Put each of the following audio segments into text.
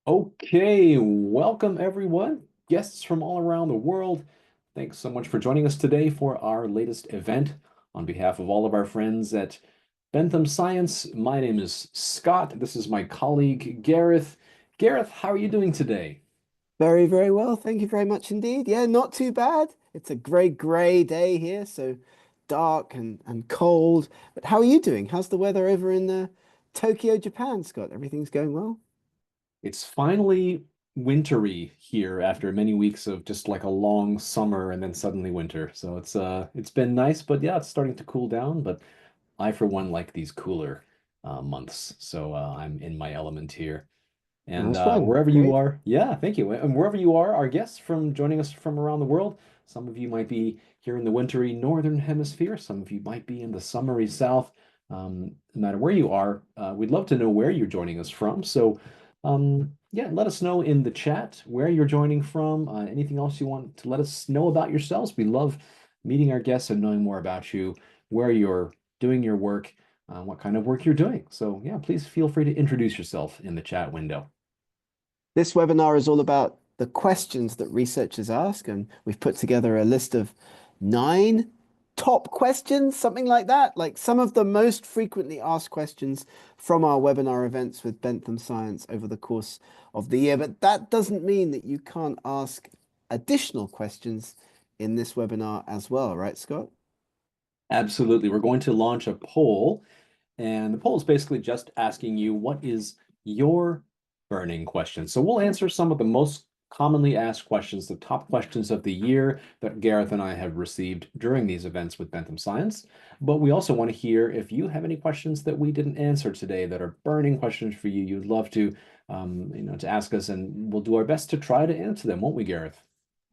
Okay, welcome everyone, guests from all around the world. Thanks so much for joining us today for our latest event. On behalf of all of our friends at Bentham Science, my name is Scott. This is my colleague Gareth. Gareth, how are you doing today? Very, very well. Thank you very much indeed. Yeah, not too bad. It's a grey day here, so dark and cold. But how are you doing? How's the weather over in Tokyo, Japan, Scott? Everything's going well? It's finally wintry here after many weeks of just like a long summer and then suddenly winter. So it's been nice, but yeah, it's starting to cool down. But I, for one, like these cooler months. So I'm in my element here. And Nice one. wherever you Great. are, yeah, thank you. And wherever you are, our guests from joining us from around the world, some of you might be here in the wintry northern hemisphere, some of you might be in the summery south. No matter where you are, we'd love to know where you're joining us from. So, yeah, let us know in the chat where you're joining from. Anything else you want to let us know about yourselves? We love meeting our guests and knowing more about you, where you're doing your work, what kind of work you're doing. So, yeah, please feel free to introduce yourself in the chat window. This webinar is all about the questions that researchers ask, and we've put together a list of 9 top questions, something like that, like some of the most frequently asked questions from our webinar events with Bentham Science over the course of the year. But that doesn't mean that you can't ask additional questions in this webinar as well, right, Scott? Absolutely. We're going to launch a poll, and the poll is basically just asking you what is your burning question. So we'll answer some of the most commonly asked questions, the top questions of the year that Gareth and I have received during these events with Bentham Science. But we also want to hear if you have any questions that we didn't answer today that are burning questions for you, you'd love to, to ask us, and we'll do our best to try to answer them, won't we, Gareth?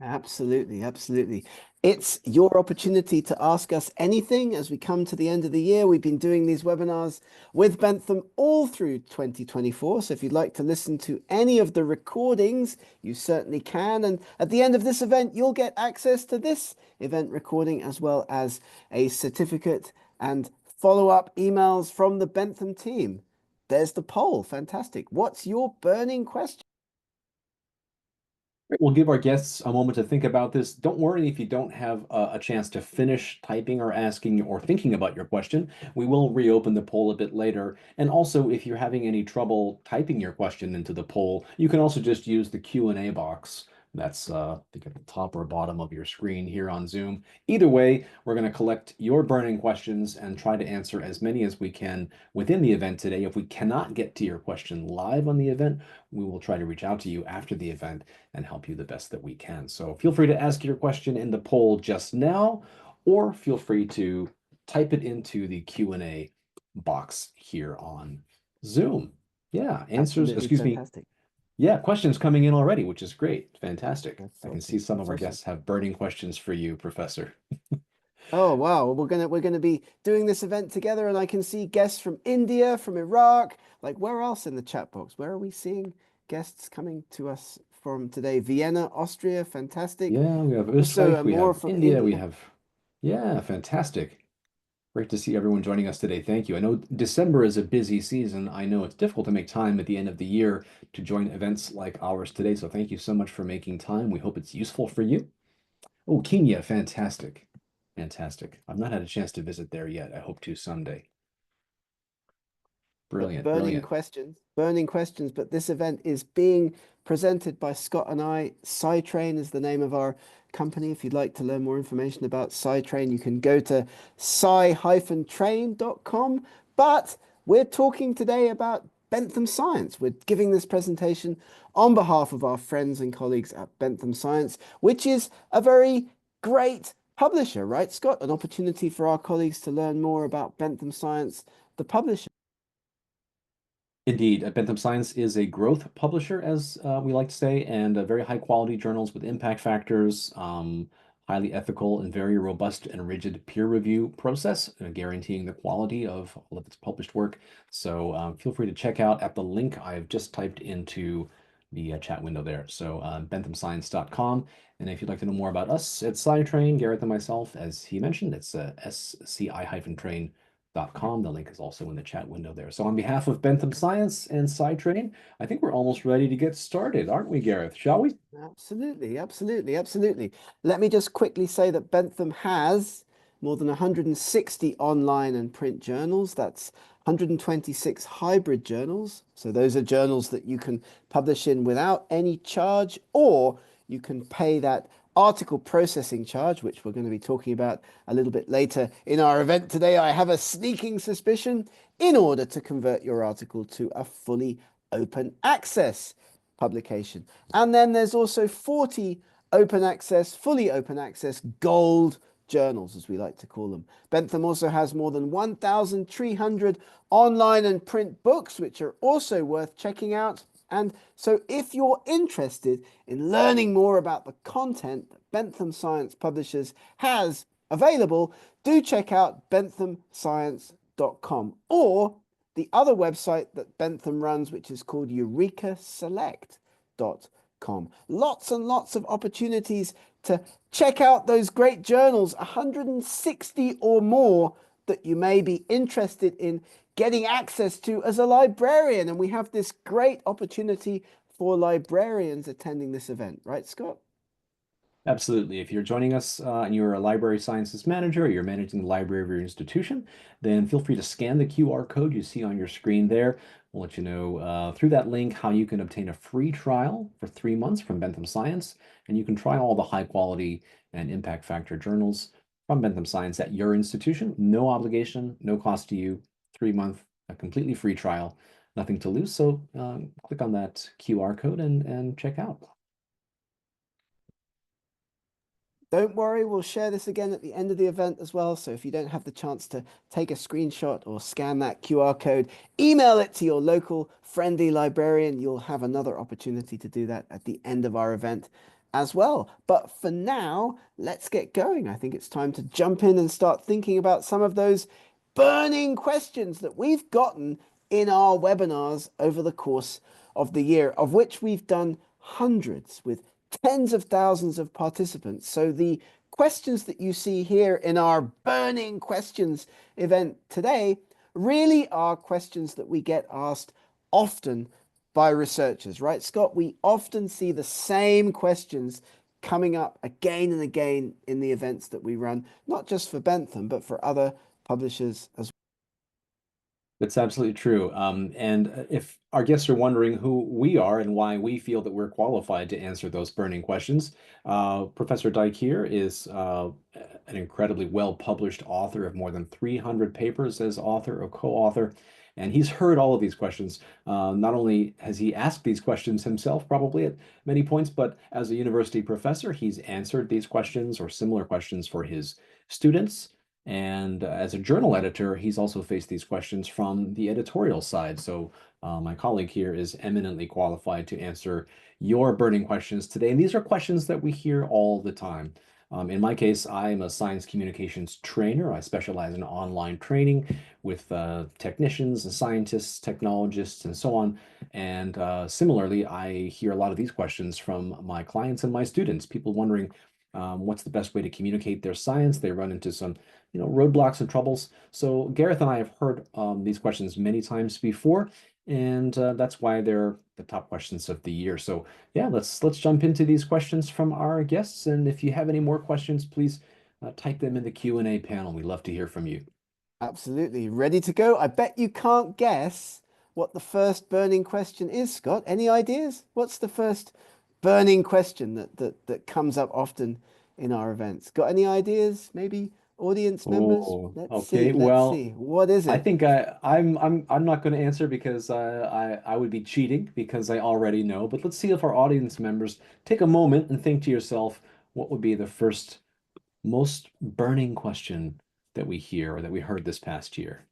Absolutely, absolutely. It's your opportunity to ask us anything as we come to the end of the year. We've been doing these webinars with Bentham all through 2024. So if you'd like to listen to any of the recordings, you certainly can. And at the end of this event, you'll get access to this event recording as well as a certificate and follow-up emails from the Bentham team. There's the poll. Fantastic. What's your burning question? We'll give our guests a moment to think about this. Don't worry if you don't have a chance to finish typing or asking or thinking about your question. We will reopen the poll a bit later. And also, if you're having any trouble typing your question into the poll, you can also just use the Q&A box. That's, I think, at the top or bottom of your screen here on Zoom. Either way, we're going to collect your burning questions and try to answer as many as we can within the event today. If we cannot get to your question live on the event, we will try to reach out to you after the event and help you the best that we can. So feel free to ask your question in the poll just now, or feel free to type it into the Q&A box here on Zoom. Yeah, answers, Absolutely excuse me. fantastic. Yeah, questions coming in already, which is great. Fantastic. That's I can see awesome. some of That's our awesome. guests have burning questions for you, Professor. Oh wow, we're gonna be doing this event together, and I can see guests from India, from Iraq. Like where else in the chat box? Where are we seeing guests coming to us from today? Vienna, Austria, fantastic. Yeah, we have Also, Österreich, we more have from India, we India. have, yeah, fantastic. Great to see everyone joining us today. Thank you. I know December is a busy season. I know it's difficult to make time at the end of the year to join events like ours today. So thank you so much for making time. We hope it's useful for you. Oh, Kenya, fantastic. Fantastic. I've not had a chance to visit there yet. I hope to someday. But Brilliant, brilliant. burning questions. But this event is being presented by Scott and I. SciTrain is the name of our company. If you'd like to learn more information about SciTrain, you can go to sci-train.com. But we're talking today about Bentham Science. We're giving this presentation on behalf of our friends and colleagues at Bentham Science, which is a very great publisher, right, Scott? An opportunity for our colleagues to learn more about Bentham Science, the publisher. Indeed, Bentham Science is a growth publisher, as we like to say, and very high quality journals with impact factors, highly ethical and very robust and rigid peer review process, guaranteeing the quality of all of its published work. So feel free to check out at the link I've just typed into the chat window there. So benthamscience.com. And if you'd like to know more about us at SciTrain, Gareth and myself, as he mentioned, it's sci-train.com. The link is also in the chat window there. So on behalf of Bentham Science and SciTrain, I think we're almost ready to get started, aren't we, Gareth? Shall we? Absolutely, absolutely, absolutely. Let me just quickly say that Bentham has more than 160 online and print journals. That's 126 hybrid journals. So those are journals that you can publish in without any charge, or you can pay that article processing charge, which we're going to be talking about a little bit later in our event today. I have a sneaking suspicion, in order to convert your article to a fully open access publication. And then there's also 40 open access, fully open access gold journals, as we like to call them. Bentham also has more than 1,300 online and print books, which are also worth checking out. And so if you're interested in learning more about the content that Bentham Science Publishers has available, do check out benthamscience.com, or the other website that Bentham runs, which is called eurekaselect.com. Lots and lots of opportunities to check out those great journals, 160 or more that you may be interested in getting access to as a librarian. And we have this great opportunity for librarians attending this event, right, Scott? Absolutely. If you're joining us and you're a library sciences manager, or you're managing the library of your institution, then feel free to scan the QR code you see on your screen there. We'll let you know through that link how you can obtain a free trial for 3 months from Bentham Science, and you can try all the high quality and impact factor journals from Bentham Science at your institution. No obligation, no cost to you. 3 month, a completely free trial, nothing to lose. So click on that QR code and check out. Don't worry, we'll share this again at the end of the event as well. So if you don't have the chance to take a screenshot or scan that QR code, email it to your local friendly librarian. You'll have another opportunity to do that at the end of our event as well. But for now, let's get going. I think it's time to jump in and start thinking about some of those burning questions that we've gotten in our webinars over the course of the year, of which we've done hundreds with tens of thousands of participants. So the questions that you see here in our burning questions event today really are questions that we get asked often by researchers, right, Scott? We often see the same questions coming up again and again in the events that we run, not just for Bentham, but for other publishers as well. That's absolutely true. And if our guests are wondering who we are and why we feel that we're qualified to answer those burning questions, Professor Dyke here is an incredibly well-published author of more than 300 papers as author or co-author. And he's heard all of these questions. Not only has he asked these questions himself, probably at many points, but as a university professor, he's answered these questions or similar questions for his students. And as a journal editor, he's also faced these questions from the editorial side. So my colleague here is eminently qualified to answer your burning questions today. And these are questions that we hear all the time. In my case, I'm a science communications trainer. I specialize in online training with technicians and scientists, technologists, and so on. And similarly, I hear a lot of these questions from my clients and my students, people wondering what's the best way to communicate their science. They run into some roadblocks and troubles. So Gareth and I have heard these questions many times before, and that's why they're the top questions of the year. So yeah, let's jump into these questions from our guests. And if you have any more questions, please type them in the Q&A panel. We'd love to hear from you. Absolutely. Ready to go? I bet you can't guess what the first burning question is, Scott. Any ideas? What's the first burning question that comes up often in our events? Got any ideas? Maybe audience members? Oh, Let's see. okay. Let's Well, see. What is I it? think I'm not going to answer because I would be cheating because I already know. But let's see if our audience members take a moment and think to yourself, what would be the first most burning question that we hear or that we heard this past year?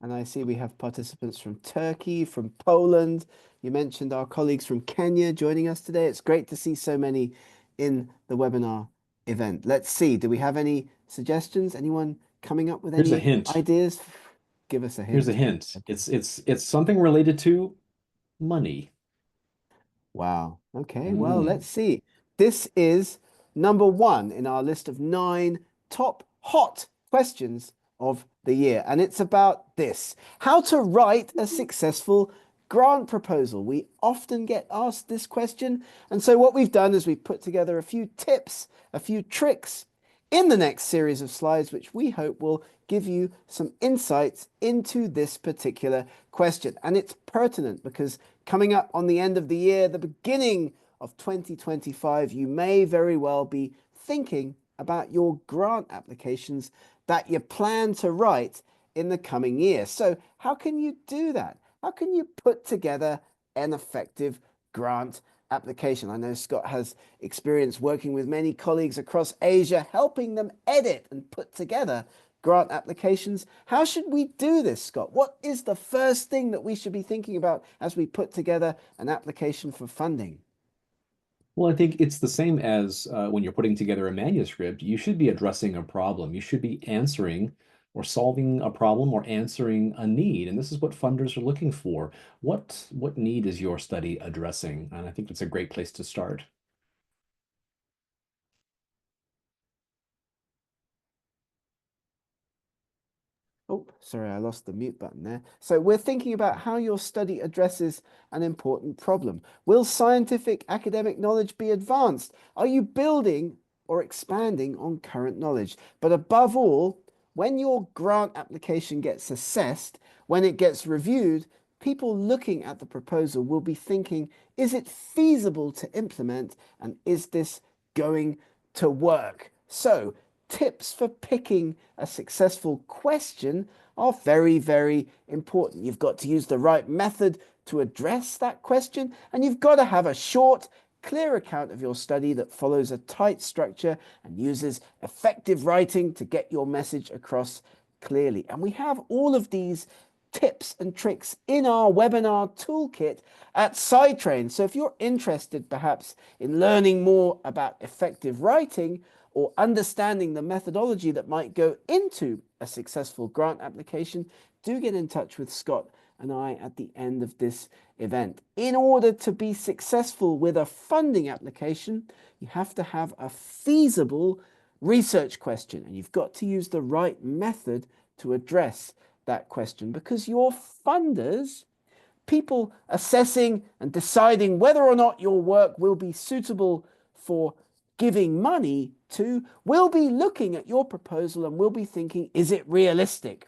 And I see we have participants from Turkey, from Poland. You mentioned our colleagues from Kenya joining us today. It's great to see so many in the webinar event. Let's see. Do we have any suggestions? Anyone coming up with Here's a any hint. ideas? Give us a Here's a hint. hint. It's something related to money. Wow. Okay. Well, Mm. let's see. This is number one in our list of 9 top hot questions of the year. And it's about this: how to write a successful grant proposal. We often get asked this question. And so what we've done is we've put together a few tips, a few tricks in the next series of slides, which we hope will give you some insights into this particular question. And it's pertinent because coming up on the end of the year, the beginning of 2025, you may very well be thinking about your grant applications that you plan to write in the coming year. So how can you do that? How can you put together an effective grant application? I know Scott has experience working with many colleagues across Asia, helping them edit and put together grant applications. How should we do this, Scott? What is the first thing that we should be thinking about as we put together an application for funding? Well, I think it's the same as when you're putting together a manuscript. You should be addressing a problem. You should be answering or solving a problem or answering a need. And this is what funders are looking for. What need is your study addressing? And I think it's a great place to start. Oh, sorry, I lost the mute button there. So we're thinking about how your study addresses an important problem. Will scientific academic knowledge be advanced? Are you building or expanding on current knowledge? But above all, when your grant application gets assessed, when it gets reviewed, people looking at the proposal will be thinking, is it feasible to implement? And is this going to work? So tips for picking a successful question are very, very important. You've got to use the right method to address that question, and you've got to have a short, clear account of your study that follows a tight structure and uses effective writing to get your message across clearly. And we have all of these tips and tricks in our webinar toolkit at Sidetrain. So if you're interested perhaps in learning more about effective writing or understanding the methodology that might go into a successful grant application, do get in touch with Scott and I at the end of this event. In order to be successful with a funding application, you have to have a feasible research question, and you've got to use the right method to address that question, because your funders, people assessing and deciding whether or not your work will be suitable for giving money to, will be looking at your proposal and will be thinking, is it realistic?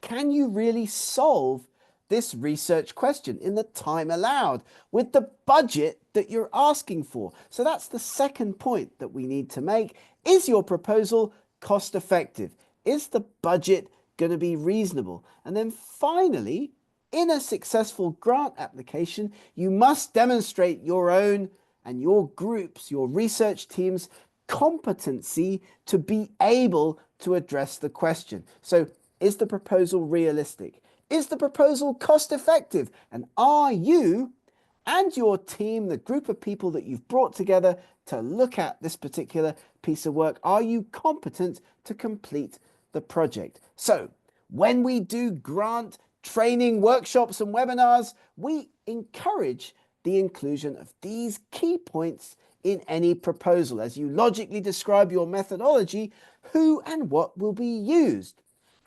Can you really solve this research question in the time allowed with the budget that you're asking for? So that's the second point that we need to make. Is your proposal cost effective? Is the budget going to be reasonable? And then finally, in a successful grant application, you must demonstrate your own and your group's, your research team's competency to be able to address the question. So is the proposal realistic? Is the proposal cost effective? And are you and your team, the group of people that you've brought together to look at this particular piece of work, are you competent to complete the project? So when we do grant training, workshops, and webinars, we encourage the inclusion of these key points in any proposal. As you logically describe your methodology, who and what will be used?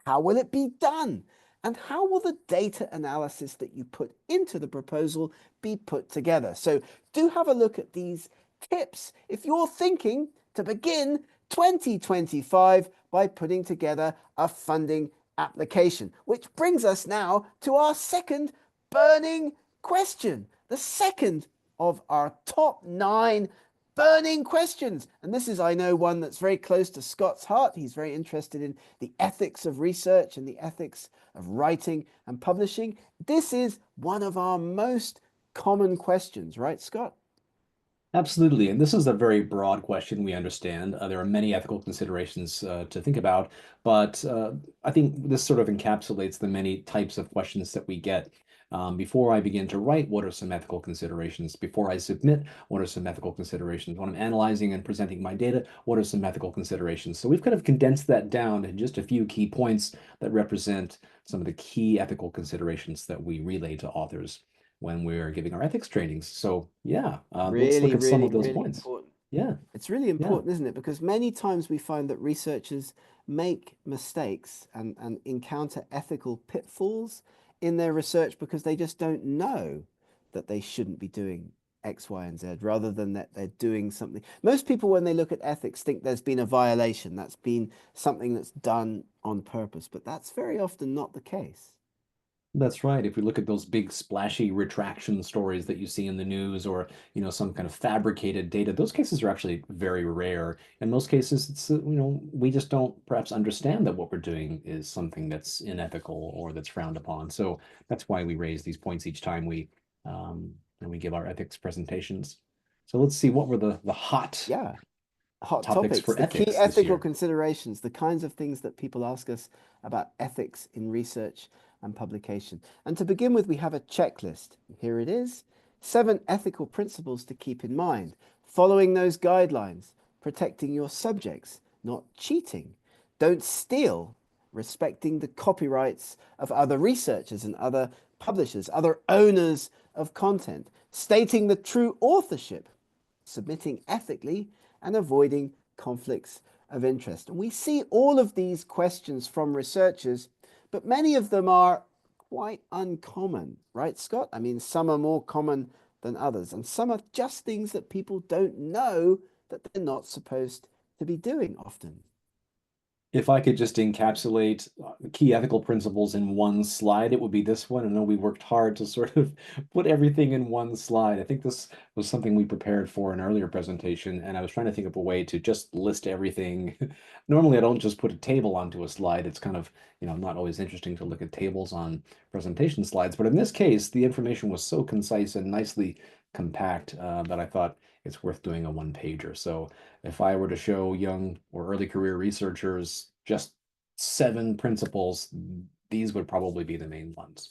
How will it be done? And how will the data analysis that you put into the proposal be put together? So do have a look at these tips if you're thinking to begin 2025 by putting together a funding application, which brings us now to our second burning question, the second of our top 9 burning questions. And this is, I know, one that's very close to Scott's heart. He's very interested in the ethics of research and the ethics of writing and publishing. This is one of our most common questions, right, Scott? Absolutely. And this is a very broad question, we understand. There are many ethical considerations to think about, but I think this sort of encapsulates the many types of questions that we get. Before I begin to write, what are some ethical considerations? Before I submit, what are some ethical considerations? When I'm analyzing and presenting my data, what are some ethical considerations? So we've kind of condensed that down to just a few key points that represent some of the key ethical considerations that we relay to authors when we're giving our ethics trainings. So yeah, let's look Really, at some really, of those really points. important. Yeah, It's really yeah. important, isn't it? Because many times we find that researchers make mistakes and encounter ethical pitfalls in their research because they just don't know that they shouldn't be doing X, Y, and Z rather than that they're doing something. Most people, when they look at ethics, think there's been a violation, that's been something that's done on purpose, but that's very often not the case. That's right. If we look at those big splashy retraction stories that you see in the news or, some kind of fabricated data, those cases are actually very rare. In most cases, we just don't perhaps understand that what we're doing is something that's unethical or that's frowned upon. So that's why we raise these points each time we give our ethics presentations. So let's see, what were the hot Yeah. Hot topics topics, for the key ethics this ethical year? considerations, the kinds of things that people ask us about ethics in research and publication. And to begin with, we have a checklist. Here it is: 7 ethical principles to keep in mind. Following those guidelines, protecting your subjects, not cheating. Don't steal, respecting the copyrights of other researchers and other publishers, other owners of content, stating the true authorship, submitting ethically, and avoiding conflicts of interest. And we see all of these questions from researchers, but many of them are quite uncommon, right, Scott? I mean, some are more common than others, and some are just things that people don't know that they're not supposed to be doing often. If I could just encapsulate key ethical principles in one slide, it would be this one. I know we worked hard to sort of put everything in one slide. I think this was something we prepared for an earlier presentation, and I was trying to think of a way to just list everything. Normally, I don't just put a table onto a slide. It's kind of, not always interesting to look at tables on presentation slides. But in this case, the information was so concise and nicely compact that I thought it's worth doing a one pager. So if I were to show young or early career researchers just 7 principles, these would probably be the main ones.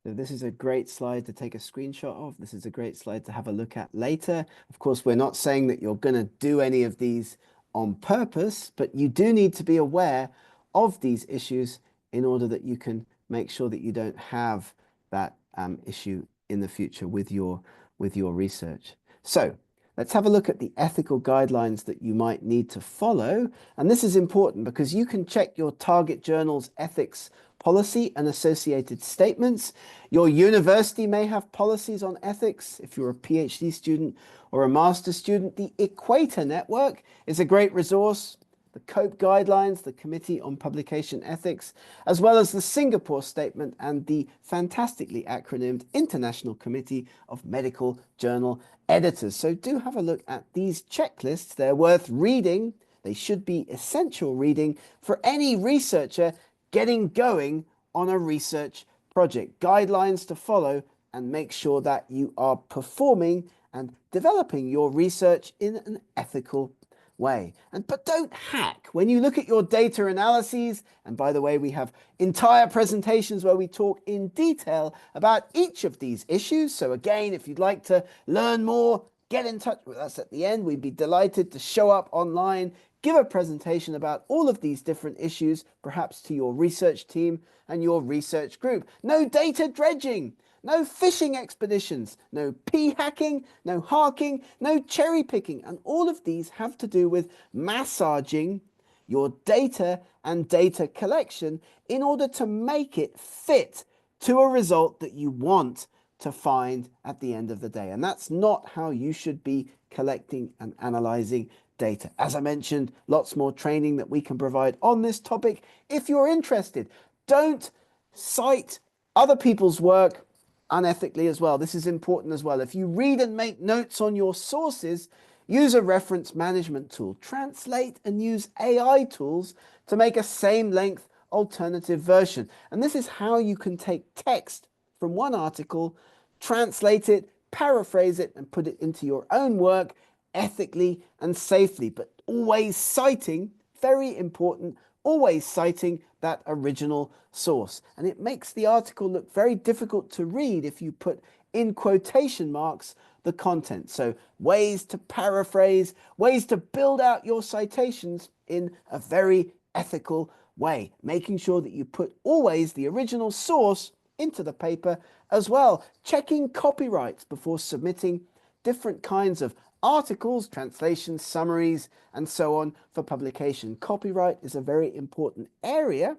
So this is a great slide to take a screenshot of. This is a great slide to have a look at later. Of course, we're not saying that you're going to do any of these on purpose, but you do need to be aware of these issues in order that you can make sure that you don't have that issue in the future with your research. So let's have a look at the ethical guidelines that you might need to follow. And this is important because you can check your target journal's ethics policy and associated statements. Your university may have policies on ethics. If you're a PhD student or a master's student, the Equator Network is a great resource. The COPE guidelines, the Committee on Publication Ethics, as well as the Singapore Statement and the fantastically acronymed International Committee of Medical Journal Editors. So do have a look at these checklists. They're worth reading. They should be essential reading for any researcher getting going on a research project. Guidelines to follow and make sure that you are performing and developing your research in an ethical way. But don't hack. When you look at your data analyses, and by the way, we have entire presentations where we talk in detail about each of these issues. So again, if you'd like to learn more, get in touch with us at the end. We'd be delighted to show up online, give a presentation about all of these different issues, perhaps to your research team and your research group. No data dredging, no phishing expeditions, no p-hacking, no harking, no cherry picking. And all of these have to do with massaging your data and data collection in order to make it fit to a result that you want to find at the end of the day. And that's not how you should be collecting and analyzing data. As I mentioned, lots more training that we can provide on this topic if you're interested. Don't cite other people's work unethically as well. This is important as well. If you read and make notes on your sources, use a reference management tool. Translate and use AI tools to make a same length alternative version. And this is how you can take text from one article, translate it, paraphrase it, and put it into your own work ethically and safely, but always citing, very important, always citing that original source. And it makes the article look very difficult to read if you put in quotation marks the content. So ways to paraphrase, ways to build out your citations in a very ethical way, making sure that you put always the original source into the paper as well. Checking copyrights before submitting different kinds of articles, translations, summaries, and so on for publication. Copyright is a very important area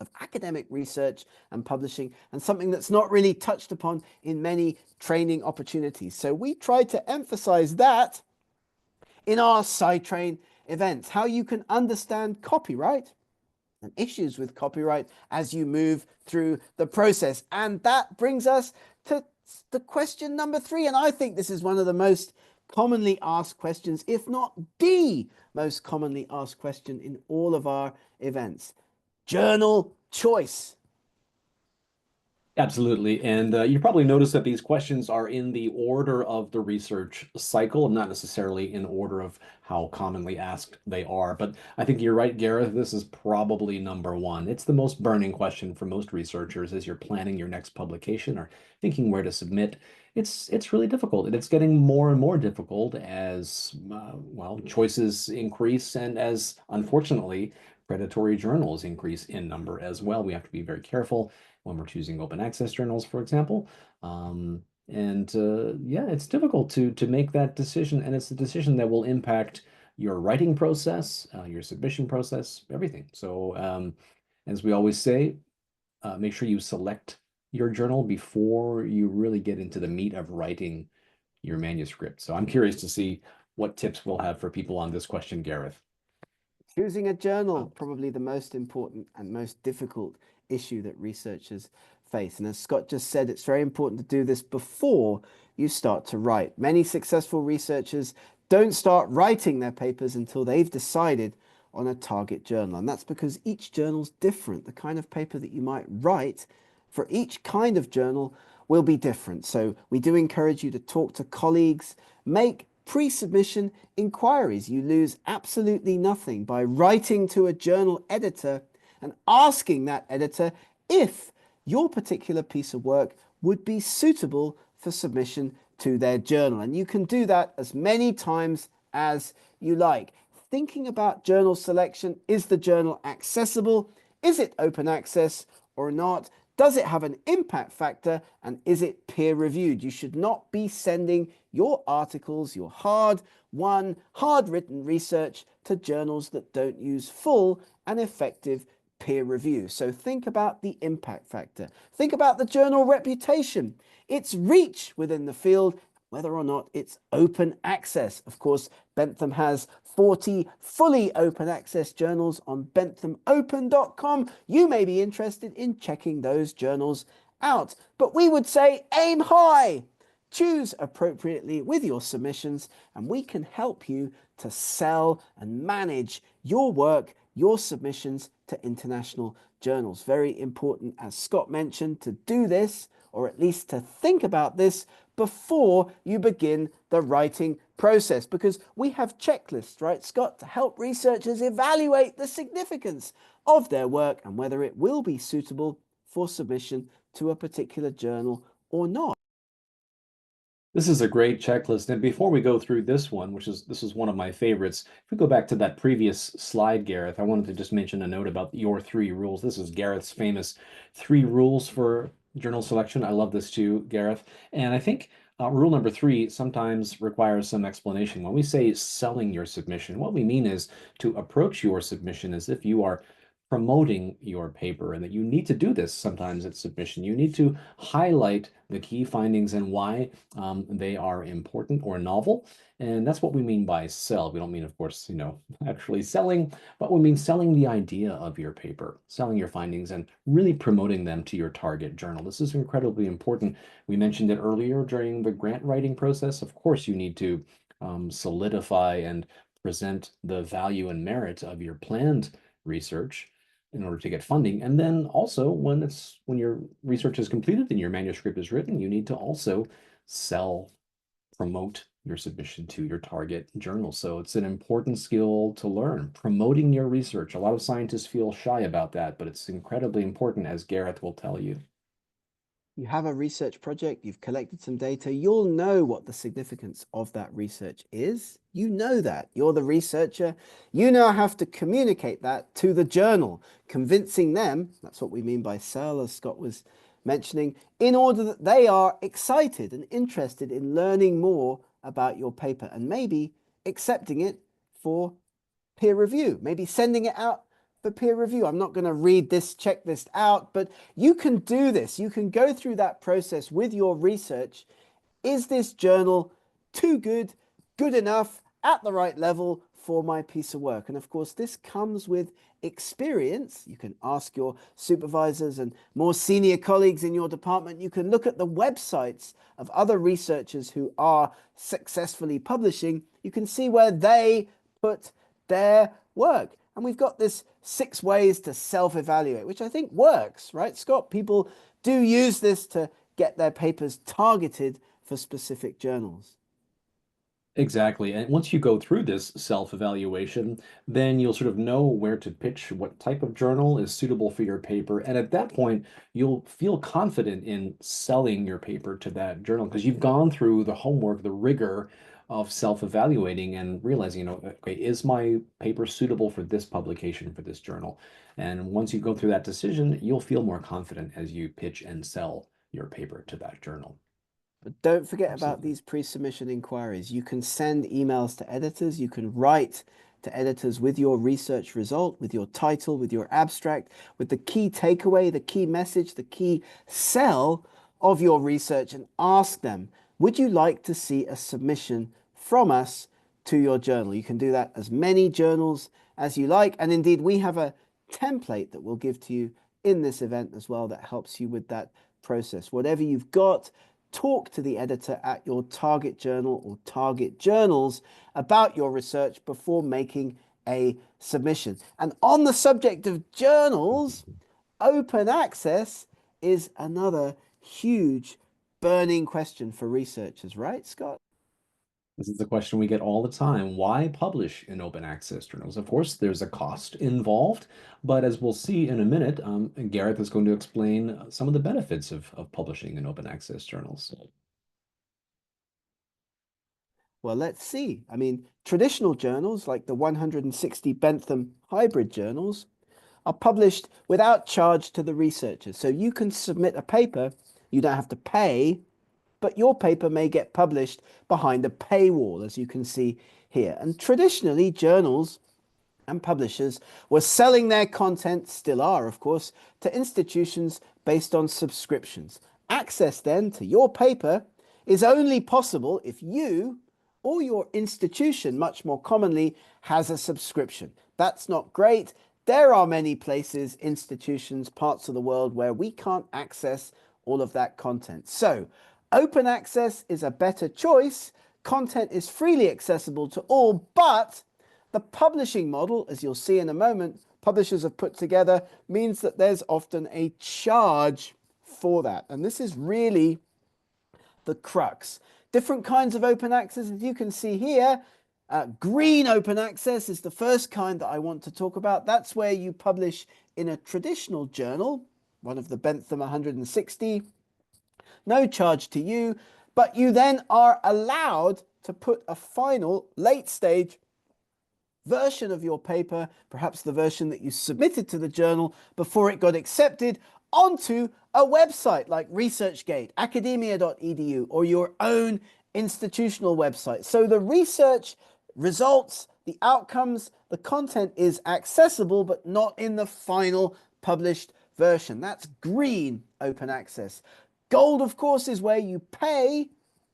of academic research and publishing, and something that's not really touched upon in many training opportunities. So we try to emphasize that in our sidetrain events, how you can understand copyright and issues with copyright as you move through the process. And that brings us to the question number 3. And I think this is one of the most commonly asked questions, if not the most commonly asked question in all of our events. Journal choice. Absolutely. And you probably noticed that these questions are in the order of the research cycle, not necessarily in order of how commonly asked they are. But I think you're right, Gareth. This is probably number one. It's the most burning question for most researchers as you're planning your next publication or thinking where to submit. It's really difficult, and it's getting more and more difficult as well, choices increase and as unfortunately predatory journals increase in number as well. We have to be very careful when we're choosing open access journals, for example. And yeah, it's difficult to make that decision, and it's a decision that will impact your writing process, your submission process, everything. So as we always say, make sure you select your journal before you really get into the meat of writing your manuscript. So I'm curious to see what tips we'll have for people on this question, Gareth. Choosing a journal, probably the most important and most difficult issue that researchers face. And as Scott just said, it's very important to do this before you start to write. Many successful researchers don't start writing their papers until they've decided on a target journal. And that's because each journal's different. The kind of paper that you might write for each kind of journal will be different. So we do encourage you to talk to colleagues, make pre-submission inquiries. You lose absolutely nothing by writing to a journal editor and asking that editor if your particular piece of work would be suitable for submission to their journal. And you can do that as many times as you like. Thinking about journal selection: is the journal accessible? Is it open access or not? Does it have an impact factor? And is it peer reviewed? You should not be sending your articles, your hard-won, hard-written research to journals that don't use full and effective peer review. So think about the impact factor. Think about the journal reputation, its reach within the field, whether or not it's open access. Of course, Bentham has 40 fully open access journals on benthamopen.com. You may be interested in checking those journals out. But we would say aim high. Choose appropriately with your submissions, and we can help you to sell and manage your work, your submissions to international journals. Very important, as Scott mentioned, to do this, or at least to think about this before you begin the writing process, because we have checklists, right, Scott, to help researchers evaluate the significance of their work and whether it will be suitable for submission to a particular journal or not. This is a great checklist. And before we go through this one, this is one of my favorites, if we go back to that previous slide, Gareth, I wanted to just mention a note about your 3 rules. This is Gareth's famous 3 rules for journal selection. I love this too, Gareth. And I think rule number 3 sometimes requires some explanation. When we say selling your submission, what we mean is to approach your submission as if you are promoting your paper, and that you need to do this sometimes at submission. You need to highlight the key findings and why they are important or novel. And that's what we mean by sell. We don't mean, of course, actually selling, but we mean selling the idea of your paper, selling your findings, and really promoting them to your target journal. This is incredibly important. We mentioned it earlier during the grant writing process. Of course, you need to solidify and present the value and merit of your planned research in order to get funding. And then also when your research is completed and your manuscript is written, you need to also promote your submission to your target journal. So it's an important skill to learn, promoting your research. A lot of scientists feel shy about that, but it's incredibly important, as Gareth will tell you. You have a research project, you've collected some data, you'll know what the significance of that research is. You know that. You're the researcher. You now have to communicate that to the journal, convincing them, that's what we mean by sell, as Scott was mentioning, in order that they are excited and interested in learning more about your paper and maybe accepting it for peer review, maybe sending it out for peer review. I'm not going to read this checklist out, but you can do this. You can go through that process with your research. Is this journal too good, good enough, at the right level for my piece of work? And of course, this comes with experience. You can ask your supervisors and more senior colleagues in your department. You can look at the websites of other researchers who are successfully publishing. You can see where they put their work. And we've got this 6 ways to self-evaluate, which I think works, right, Scott? People do use this to get their papers targeted for specific journals. Exactly. And once you go through this self-evaluation, then you'll sort of know where to pitch what type of journal is suitable for your paper. And at that point, you'll feel confident in selling your paper to that journal because you've gone through the homework, the rigor of self-evaluating and realizing, okay, is my paper suitable for this publication, for this journal? And once you go through that decision, you'll feel more confident as you pitch and sell your paper to that journal. But don't forget about Absolutely. these pre-submission inquiries. You can send emails to editors. You can write to editors with your research result, with your title, with your abstract, with the key takeaway, the key message, the key sell of your research, and ask them, would you like to see a submission from us to your journal? You can do that as many journals as you like. And indeed, we have a template that we'll give to you in this event as well that helps you with that process. Whatever you've got, talk to the editor at your target journal or target journals about your research before making a submission. And on the subject of journals, open access is another huge burning question for researchers, right, Scott? This is the question we get all the time. Why publish in open access journals? Of course, there's a cost involved, but as we'll see in a minute, Gareth is going to explain some of the benefits of publishing in open access journals. Well, let's see. I mean, traditional journals like the 160 Bentham hybrid journals are published without charge to the researchers. So you can submit a paper, you don't have to pay, but your paper may get published behind a paywall, as you can see here. And traditionally, journals and publishers were selling their content, still are, of course, to institutions based on subscriptions. Access then to your paper is only possible if you or your institution, much more commonly, has a subscription. That's not great. There are many places, institutions, parts of the world where we can't access all of that content. So, open access is a better choice. Content is freely accessible to all, but the publishing model, as you'll see in a moment, publishers have put together, means that there's often a charge for that. And this is really the crux. Different kinds of open access, as you can see here. Green open access is the first kind that I want to talk about. That's where you publish in a traditional journal, one of the Bentham 160, no charge to you, but you then are allowed to put a final late stage version of your paper, perhaps the version that you submitted to the journal before it got accepted, onto a website like ResearchGate, academia.edu, or your own institutional website. So the research results, the outcomes, the content is accessible, but not in the final published version. That's green open access. Gold, of course, is where you pay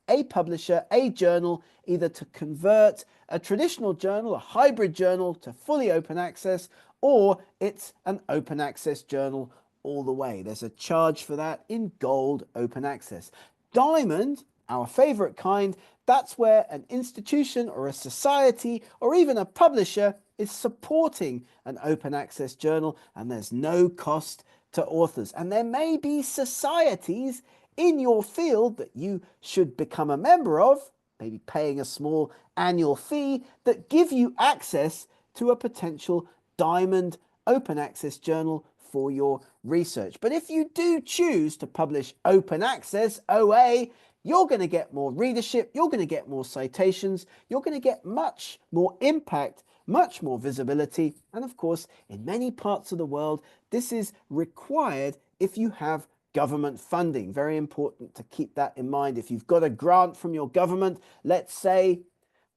a publisher, a journal, either to convert a traditional journal, a hybrid journal, to fully open access, or it's an open access journal all the way. There's a charge for that in gold open access. Diamond, our favorite kind, that's where an institution or a society or even a publisher is supporting an open access journal, and there's no cost to authors. And there may be societies in your field that you should become a member of, maybe paying a small annual fee, that give you access to a potential diamond open access journal for your research. But if you do choose to publish open access, OA, you're going to get more readership, you're going to get more citations, you're going to get much more impact, much more visibility. And of course, in many parts of the world, this is required if you have government funding. Very important to keep that in mind. If you've got a grant from your government, let's say,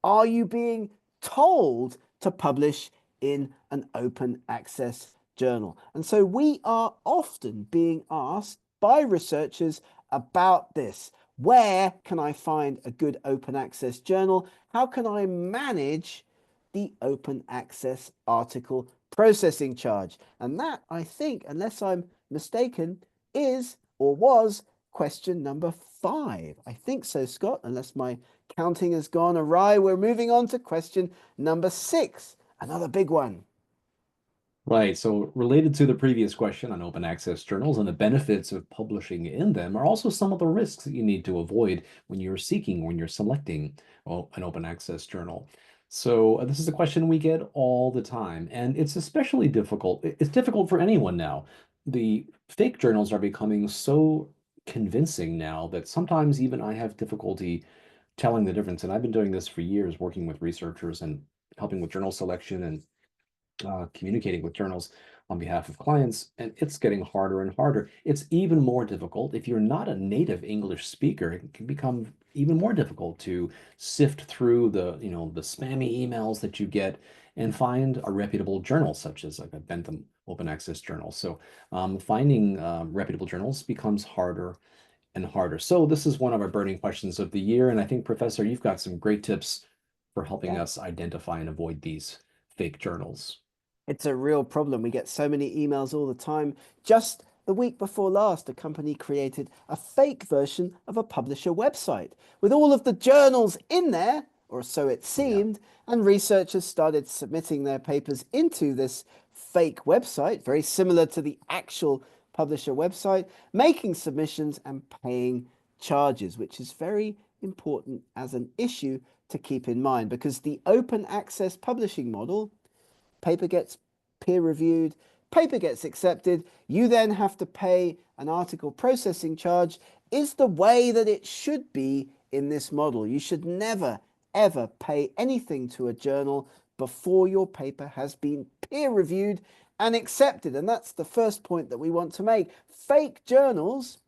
are you being told to publish in an open access journal? And so we are often being asked by researchers about this. Where can I find a good open access journal? How can I manage the open access article processing charge? And that, I think, unless I'm mistaken, is or was question number 5. I think so, Scott, unless my counting has gone awry. We're moving on to question number 6, another big one. Right. So, related to the previous question on open access journals and the benefits of publishing in them are also some of the risks that you need to avoid when you're selecting an open access journal. So, this is a question we get all the time, and it's especially difficult. It's difficult for anyone now. The fake journals are becoming so convincing now that sometimes even I have difficulty telling the difference. And I've been doing this for years, working with researchers and helping with journal selection and communicating with journals on behalf of clients, and it's getting harder and harder. It's even more difficult if you're not a native English speaker. It can become even more difficult to sift through the spammy emails that you get and find a reputable journal, such as like a Bentham Open Access Journal. So finding reputable journals becomes harder and harder. So this is one of our burning questions of the year, and I think, Professor, you've got some great tips for helping Yeah. us identify and avoid these fake journals. It's a real problem. We get so many emails all the time. Just the week before last, a company created a fake version of a publisher website with all of the journals in there, or so it Yeah. seemed, and researchers started submitting their papers into this fake website, very similar to the actual publisher website, making submissions and paying charges, which is very important as an issue to keep in mind because the open access publishing model, paper gets peer reviewed, paper gets accepted, you then have to pay an article processing charge, is the way that it should be in this model. You should never, ever pay anything to a journal before your paper has been peer reviewed and accepted. And that's the first point that we want to make. Fake journals,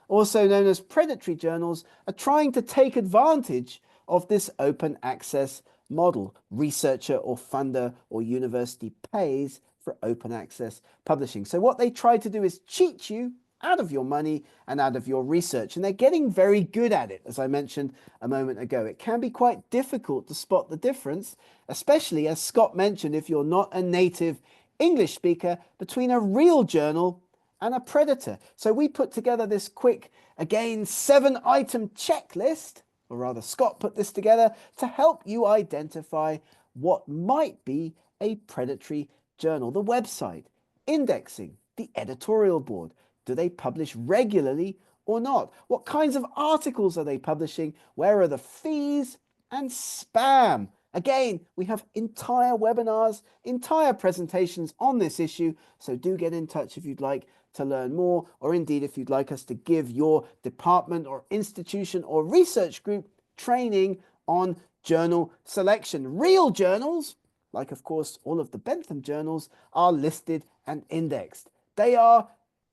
also known as predatory journals, are trying to take advantage of this open access model. Researcher or funder or university pays for open access publishing. So what they try to do is cheat you out of your money and out of your research. And they're getting very good at it, as I mentioned a moment ago. It can be quite difficult to spot the difference, especially, as Scott mentioned, if you're not a native English speaker, between a real journal and a predator. So we put together this quick, again, 7-item checklist, or rather Scott put this together to help you identify what might be a predatory journal. The website, indexing, the editorial board. Do they publish regularly or not? What kinds of articles are they publishing? Where are the fees? And spam. Again, we have entire webinars, entire presentations on this issue, so do get in touch if you'd like to learn more, or indeed if you'd like us to give your department or institution or research group training on journal selection. Real journals, like of course all of the Bentham journals, are listed and indexed. They are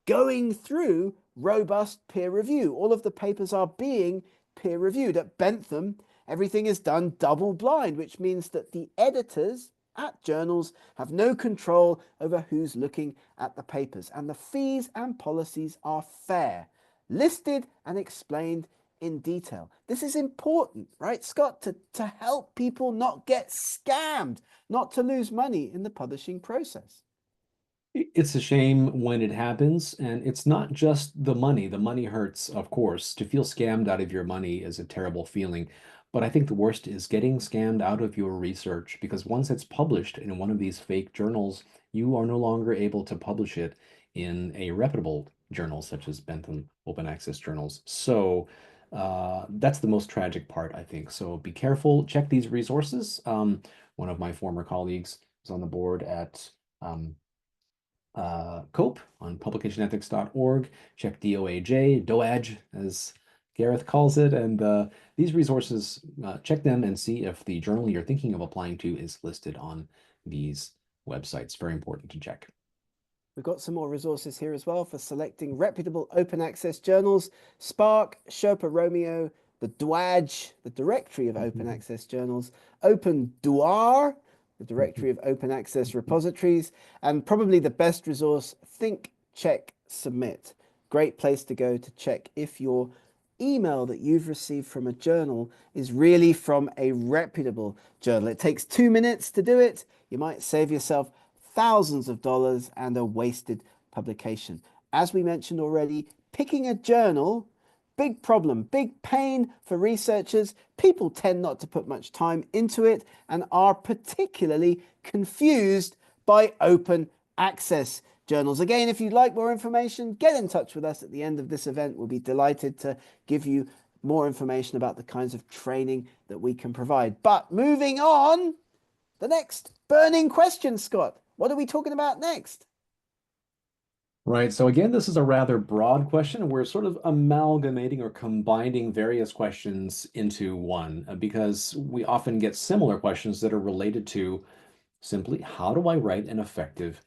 going through robust peer review. All of the papers are being peer reviewed. At Bentham, everything is done double blind, which means that the editors at journals have no control over who's looking at the papers, and the fees and policies are fair, listed and explained in detail. This is important, right, Scott, to help people not get scammed, not to lose money in the publishing process. It's a shame when it happens, and it's not just the money. The money hurts, of course. To feel scammed out of your money is a terrible feeling. But I think the worst is getting scammed out of your research because once it's published in one of these fake journals, you are no longer able to publish it in a reputable journal such as Bentham Open Access Journals. So that's the most tragic part, I think. So be careful, check these resources. One of my former colleagues was on the board at COPE on publicationethics.org. Check DOAJ, as Gareth calls it. And these resources, check them and see if the journal you're thinking of applying to is listed on these websites. Very important to check. We've got some more resources here as well for selecting reputable open access journals. Spark, Sherpa Romeo, the DWAJ, the Directory of Open Access Journals, Open Duar, the Directory of Open Access Repositories, and probably the best resource, Think, Check, Submit. Great place to go to check if your email that you've received from a journal is really from a reputable journal. It takes 2 minutes to do it. You might save yourself thousands of dollars and a wasted publication. As we mentioned already, picking a journal, big problem, big pain for researchers. People tend not to put much time into it and are particularly confused by open access journals. Again, if you'd like more information, get in touch with us at the end of this event. We'll be delighted to give you more information about the kinds of training that we can provide. But moving on, the next burning question, Scott. What are we talking about next? Right. So again, this is a rather broad question. We're sort of amalgamating or combining various questions into one because we often get similar questions that are related to simply how do I write an effective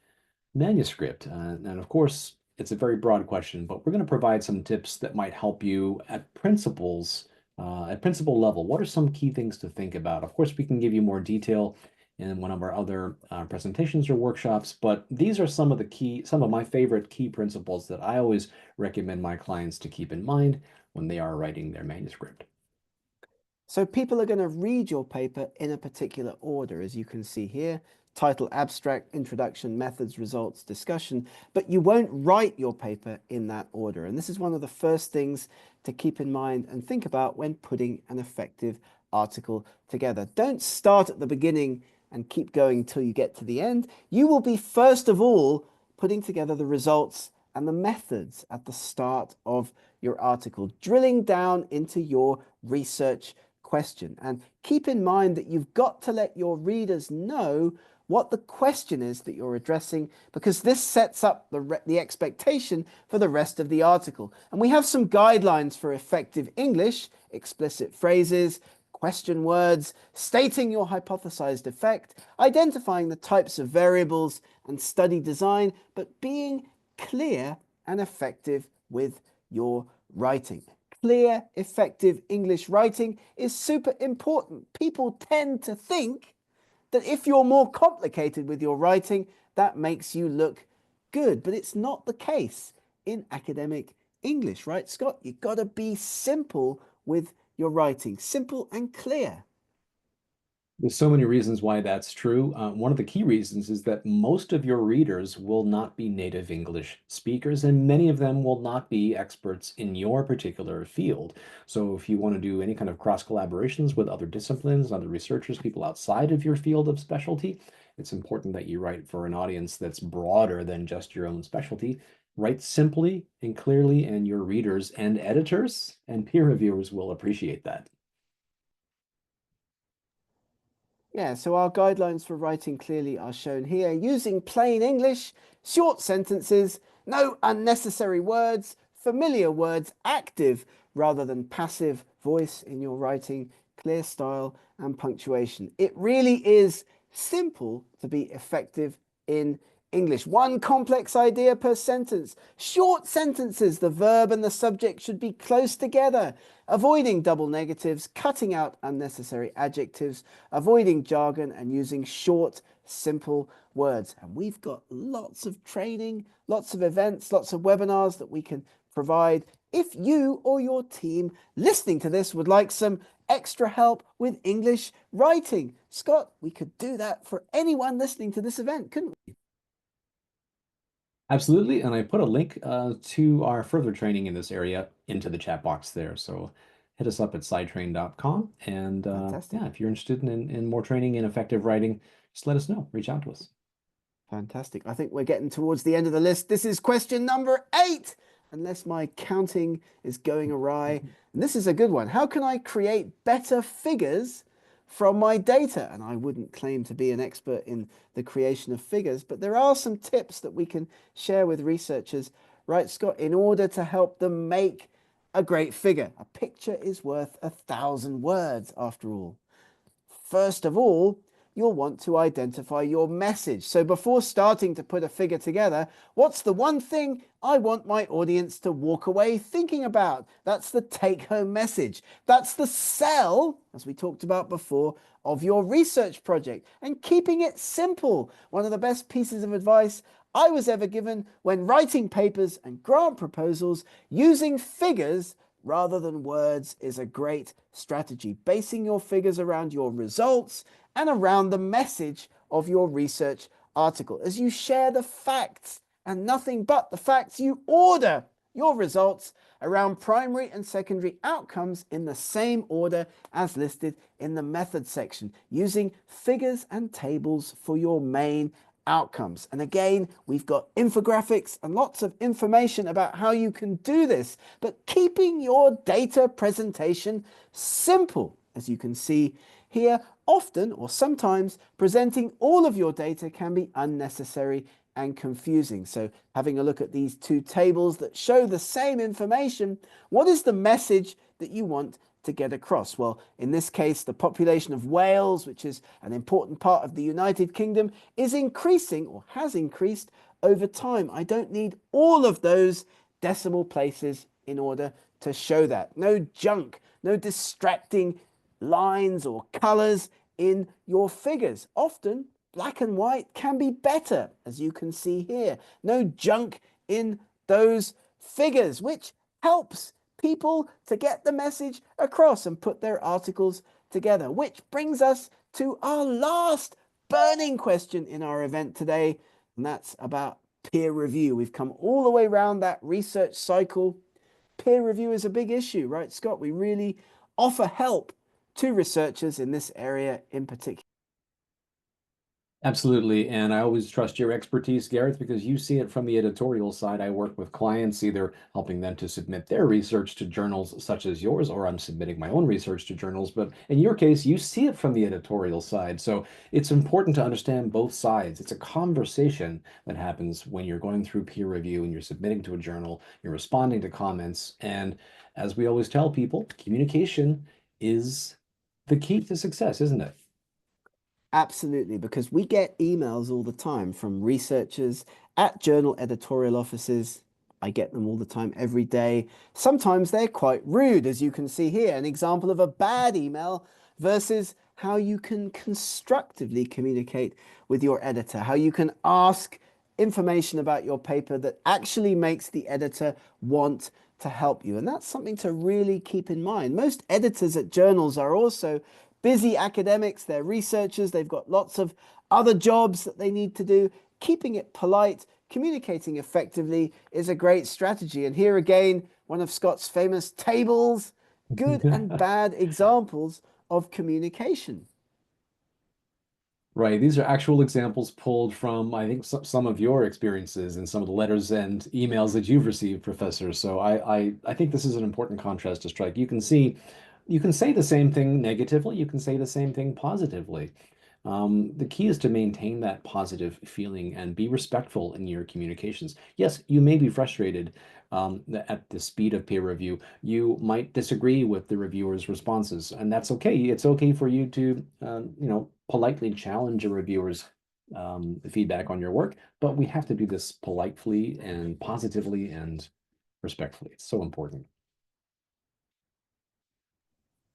manuscript? And of course, it's a very broad question, but we're going to provide some tips that might help you at principle level. What are some key things to think about? Of course, we can give you more detail in one of our other presentations or workshops, but these are some of my favorite key principles that I always recommend my clients to keep in mind when they are writing their manuscript. So people are going to read your paper in a particular order, as you can see here: title, abstract, introduction, methods, results, discussion, but you won't write your paper in that order. And this is one of the first things to keep in mind and think about when putting an effective article together. Don't start at the beginning and keep going till you get to the end. You will be, first of all, putting together the results and the methods at the start of your article, drilling down into your research question. And keep in mind that you've got to let your readers know what the question is that you're addressing, because this sets up the expectation for the rest of the article. And we have some guidelines for effective English: explicit phrases, question words, stating your hypothesized effect, identifying the types of variables, and study design, but being clear and effective with your writing. Clear, effective English writing is super important. People tend to think that if you're more complicated with your writing, that makes you look good, but it's not the case in academic English, right, Scott? You've got to be simple with your writing, simple and clear. There's so many reasons why that's true. One of the key reasons is that most of your readers will not be native English speakers, and many of them will not be experts in your particular field. So if you want to do any kind of cross collaborations with other disciplines, other researchers, people outside of your field of specialty, it's important that you write for an audience that's broader than just your own specialty. Write simply and clearly, and your readers and editors and peer reviewers will appreciate that. Yeah, so our guidelines for writing clearly are shown here. Using plain English, short sentences, no unnecessary words, familiar words, active rather than passive voice in your writing, clear style and punctuation. It really is simple to be effective in English. One complex idea per sentence. Short sentences, the verb and the subject should be close together. Avoiding double negatives, cutting out unnecessary adjectives, avoiding jargon, and using short, simple words. And we've got lots of training, lots of events, lots of webinars that we can provide. If you or your team listening to this would like some extra help with English writing, Scott, we could do that for anyone listening to this event, couldn't we? Absolutely, and I put a link to our further training in this area into the chat box there. So hit us up at sidetrain.com. And Fantastic. yeah, if you're interested in more training in effective writing, just let us know. Reach out to us. Fantastic. I think we're getting towards the end of the list. This is question number 8, unless my counting is going awry. And this is a good one. How can I create better figures from my data? And I wouldn't claim to be an expert in the creation of figures, but there are some tips that we can share with researchers, right, Scott, in order to help them make a great figure. A picture is worth 1,000 words, after all. First of all, you'll want to identify your message. So before starting to put a figure together, what's the one thing I want my audience to walk away thinking about? That's the take-home message. That's the sell, as we talked about before, of your research project, and keeping it simple. One of the best pieces of advice I was ever given when writing papers and grant proposals, using figures rather than words is a great strategy. Basing your figures around your results and around the message of your research article. As you share the facts and nothing but the facts, you order your results around primary and secondary outcomes in the same order as listed in the method section, using figures and tables for your main outcomes. And again, we've got infographics and lots of information about how you can do this, but keeping your data presentation simple. As you can see here, often or sometimes presenting all of your data can be unnecessary and confusing. So having a look at these two tables that show the same information, what is the message that you want to get across? Well, in this case, the population of Wales, which is an important part of the United Kingdom, is increasing or has increased over time. I don't need all of those decimal places in order to show that. No junk, no distracting lines or colors in your figures. Often black and white can be better, as you can see here. No junk in those figures, which helps people to get the message across and put their articles together. Which brings us to our last burning question in our event today, and that's about peer review. We've come all the way around that research cycle. Peer review is a big issue, right, Scott? We really offer help to researchers in this area in particular. Absolutely. And I always trust your expertise, Gareth, because you see it from the editorial side. I work with clients, either helping them to submit their research to journals such as yours, or I'm submitting my own research to journals. But in your case, you see it from the editorial side. So it's important to understand both sides. It's a conversation that happens when you're going through peer review and you're submitting to a journal, you're responding to comments. And as we always tell people, communication is the key to success, isn't it? Absolutely, because we get emails all the time from researchers at journal editorial offices. I get them all the time, every day. Sometimes they're quite rude, as you can see here, an example of a bad email versus how you can constructively communicate with your editor, how you can ask information about your paper that actually makes the editor want to help you. And that's something to really keep in mind. Most editors at journals are also busy academics, they're researchers, they've got lots of other jobs that they need to do. Keeping it polite, communicating effectively is a great strategy. And here again, one of Scott's famous tables, good and bad examples of communication. Right. These are actual examples pulled from, I think, some of your experiences and some of the letters and emails that you've received, Professor. So I think this is an important contrast to strike. You can see, you can say the same thing negatively, you can say the same thing positively. The key is to maintain that positive feeling and be respectful in your communications. Yes, you may be frustrated at the speed of peer review. You might disagree with the reviewer's responses, and that's okay. It's okay for you to, politely challenge a reviewer's feedback on your work, but we have to do this politely and positively and respectfully. It's so important.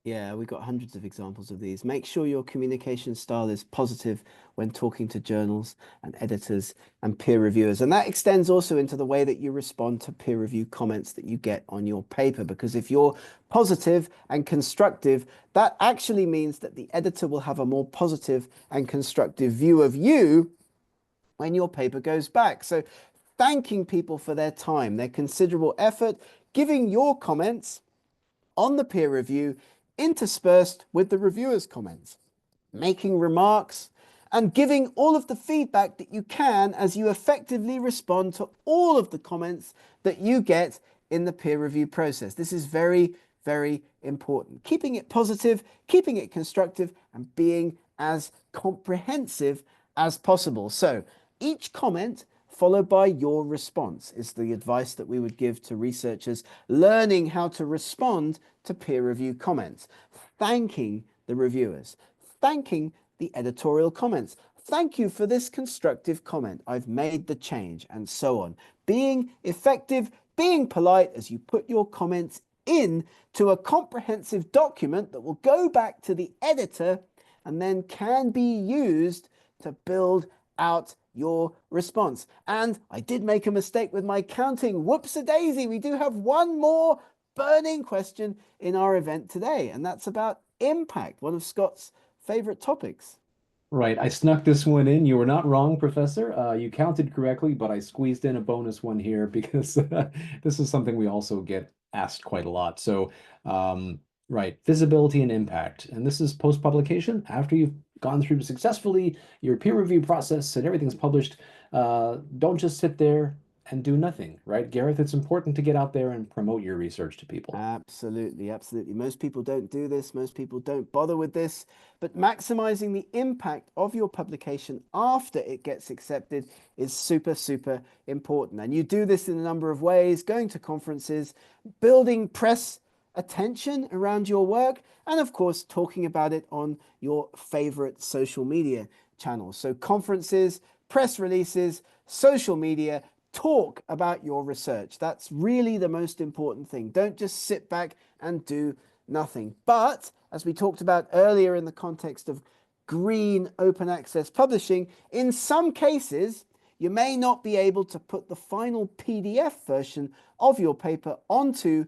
Yeah, we've got hundreds of examples of these. Make sure your communication style is positive when talking to journals and editors and peer reviewers. And that extends also into the way that you respond to peer review comments that you get on your paper. Because if you're positive and constructive, that actually means that the editor will have a more positive and constructive view of you when your paper goes back. So thanking people for their time, their considerable effort, giving your comments on the peer review interspersed with the reviewer's comments, making remarks and giving all of the feedback that you can as you effectively respond to all of the comments that you get in the peer review process. This is very, very important. Keeping it positive, keeping it constructive, and being as comprehensive as possible. So each comment followed by your response is the advice that we would give to researchers learning how to respond to peer review comments. Thanking the reviewers, thanking the editorial comments. Thank you for this constructive comment. I've made the change, and so on. Being effective, being polite as you put your comments in to a comprehensive document that will go back to the editor and then can be used to build out your response. And I did make a mistake with my counting. Whoops-a-daisy. We do have one more burning question in our event today, and that's about impact, one of Scott's favorite topics. Right, I snuck this one in. You were not wrong, Professor. You counted correctly, but I squeezed in a bonus one here because this is something we also get asked quite a lot. So, right, visibility and impact. And this is post-publication after you've gone through successfully your peer review process and everything's published. Don't just sit there and do nothing, right? Gareth, it's important to get out there and promote your research to people. Absolutely, absolutely. Most people don't do this. Most people don't bother with this. But maximizing the impact of your publication after it gets accepted is super, super important. And you do this in a number of ways, going to conferences, building press attention around your work, and of course, talking about it on your favorite social media channels. So conferences, press releases, social media, talk about your research. That's really the most important thing. Don't just sit back and do nothing. But as we talked about earlier in the context of green open access publishing, in some cases, you may not be able to put the final PDF version of your paper onto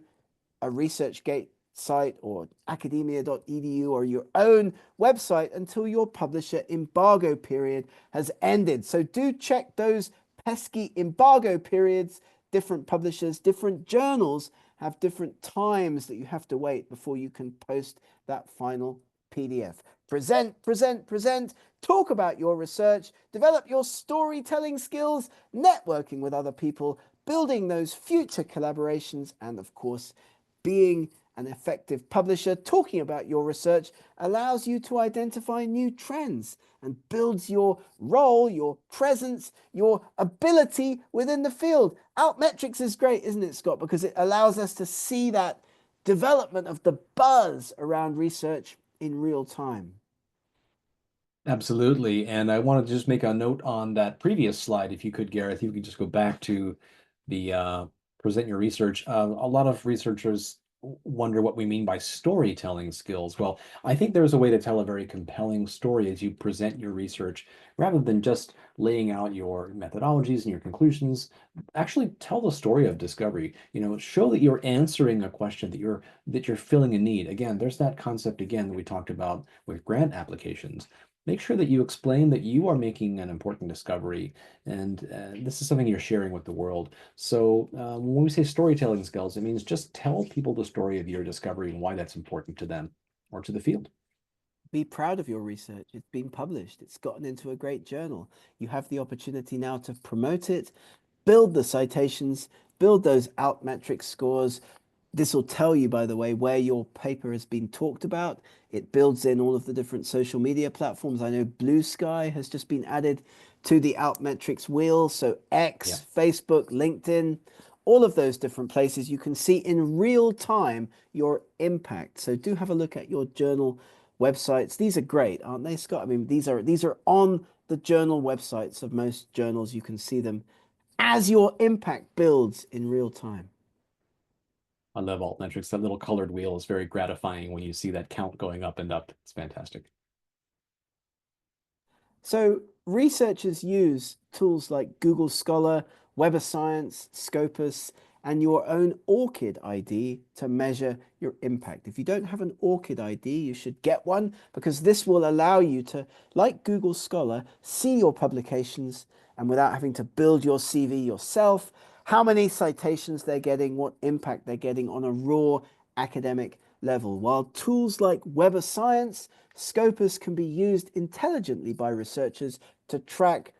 a ResearchGate site or academia.edu or your own website until your publisher embargo period has ended. So do check those pesky embargo periods. Different publishers, different journals have different times that you have to wait before you can post that final PDF. Present, present, present. Talk about your research, develop your storytelling skills, networking with other people, building those future collaborations, and of course, being an effective publisher. Talking about your research allows you to identify new trends and builds your role, your presence, your ability within the field. Outmetrics is great, isn't it, Scott? Because it allows us to see that development of the buzz around research in real time. Absolutely. And I wanted to just make a note on that previous slide, if you could, Gareth, you could just go back to the present your research. A lot of researchers wonder what we mean by storytelling skills. Well, I think there's a way to tell a very compelling story as you present your research, rather than just laying out your methodologies and your conclusions. Actually tell the story of discovery. Show that you're answering a question, that you're filling a need. Again, there's that concept again that we talked about with grant applications. Make sure that you explain that you are making an important discovery, and this is something you're sharing with the world. So when we say storytelling skills, it means just tell people the story of your discovery and why that's important to them or to the field. Be proud of your research. It's been published. It's gotten into a great journal. You have the opportunity now to promote it, build the citations, build those Altmetric scores. This will tell you, by the way, where your paper has been talked about. It builds in all of the different social media platforms. I know Blue Sky has just been added to the Altmetrics wheel. So Yeah. X, Facebook, LinkedIn, all of those different places, you can see in real time your impact. So do have a look at your journal websites. These are great, aren't they, Scott? I mean, these are on the journal websites of most journals. You can see them as your impact builds in real time. I love altmetrics. That little colored wheel is very gratifying when you see that count going up and up. It's fantastic. So researchers use tools like Google Scholar, Web of Science, Scopus, and your own ORCID ID to measure your impact. If you don't have an ORCID ID, you should get one because this will allow you to, like Google Scholar, see your publications and without having to build your CV yourself, how many citations they're getting, what impact they're getting on a raw academic level. While tools like Web of Science, Scopus can be used intelligently by researchers to track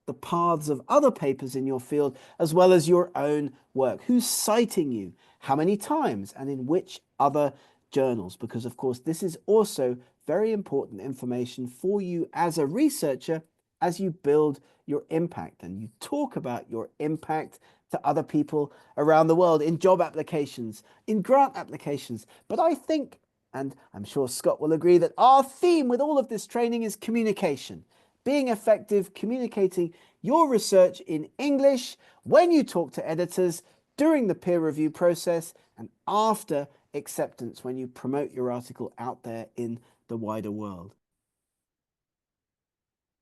the paths of other papers in your field, as well as your own work. Who's citing you? How many times? And in which other journals? Because, of course, this is also very important information for you as a researcher as you build your impact and you talk about your impact to other people around the world in job applications, in grant applications. But I think, And I'm sure Scott will agree that our theme with all of this training is communication, being effective, communicating your research in English when you talk to editors, during the peer review process, and after acceptance when you promote your article out there in the wider world.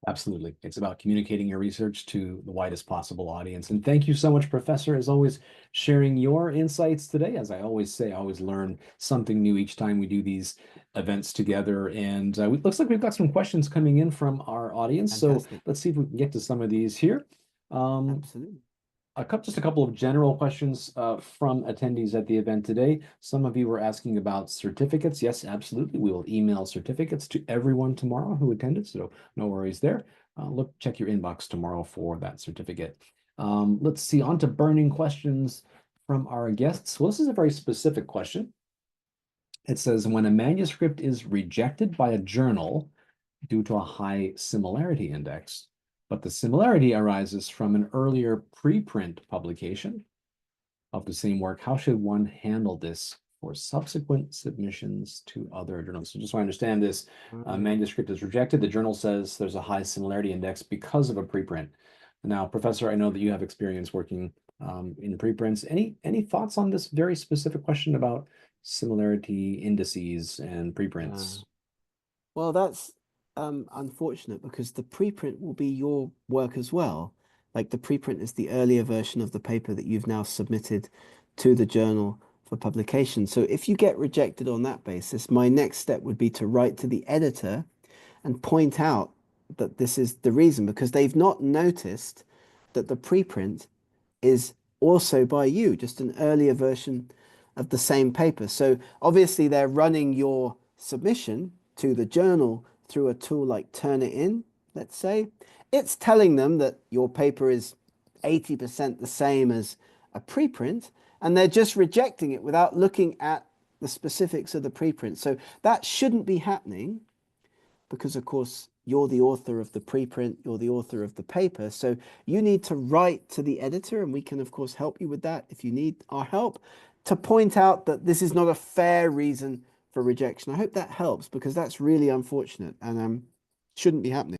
Absolutely. It's about communicating your research to the widest possible audience. And thank you so much, Professor, as always, sharing your insights today. As I always say, I always learn something new each time we do these events together. And it looks like we've got some questions coming in from our audience. So Fantastic. let's see if we can get to some of these here. Absolutely. Just a couple of general questions from attendees at the event today. Some of you were asking about certificates. Yes, absolutely. We will email certificates to everyone tomorrow who attended, so no worries there. Check your inbox tomorrow for that certificate. Let's see, on to burning questions from our guests. Well, this is a very specific question. It says, when a manuscript is rejected by a journal due to a high similarity index, but the similarity arises from an earlier preprint publication of the same work, how should one handle this for subsequent submissions to other journals? So just so I understand this, manuscript is rejected. The journal says there's a high similarity index because of a preprint. Now, Professor, I know that you have experience working in preprints. Any thoughts on this very specific question about similarity indices and Yeah. preprints? Well, that's unfortunate because the preprint will be your work as well. Like the preprint is the earlier version of the paper that you've now submitted to the journal for publication. So if you get rejected on that basis, my next step would be to write to the editor and point out that this is the reason because they've not noticed that the preprint is also by you, just an earlier version of the same paper. So obviously they're running your submission to the journal through a tool like Turnitin, let's say. It's telling them that your paper is 80% the same as a preprint, and they're just rejecting it without looking at the specifics of the preprint. So that shouldn't be happening because, of course, you're the author of the preprint, you're the author of the paper. So you need to write to the editor, and we can, of course, help you with that if you need our help, to point out that this is not a fair reason for rejection. I hope that helps because that's really unfortunate and shouldn't be happening.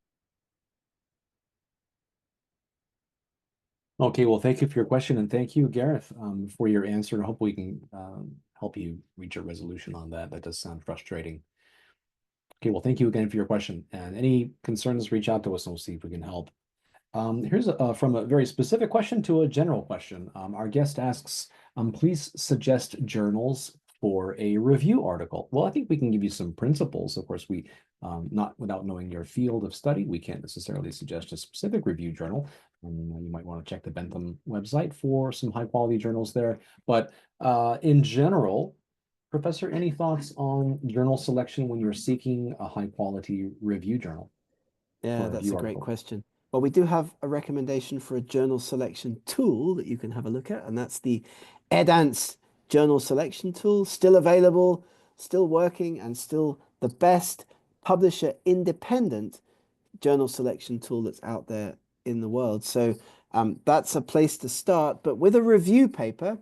Okay, well, thank you for your question, and thank you, Gareth, for your answer. I hope we can help you reach a resolution on that. That does sound frustrating. Okay, well, thank you again for your question. And any concerns, reach out to us and we'll see if we can help. Here's from a very specific question to a general question. Our guest asks, please suggest journals for a review article. Well, I think we can give you some principles. Of course, not without knowing your field of study, we can't necessarily suggest a specific review journal. You might want to check the Bentham website for some high quality journals there. But in general, Professor, any thoughts on journal selection when you're seeking a high quality review journal or Yeah, a that's review a great article? question. Well, we do have a recommendation for a journal selection tool that you can have a look at, and that's the Edance journal selection tool, still available, still working, and still the best publisher independent journal selection tool that's out there in the world. So that's a place to start. But with a review paper,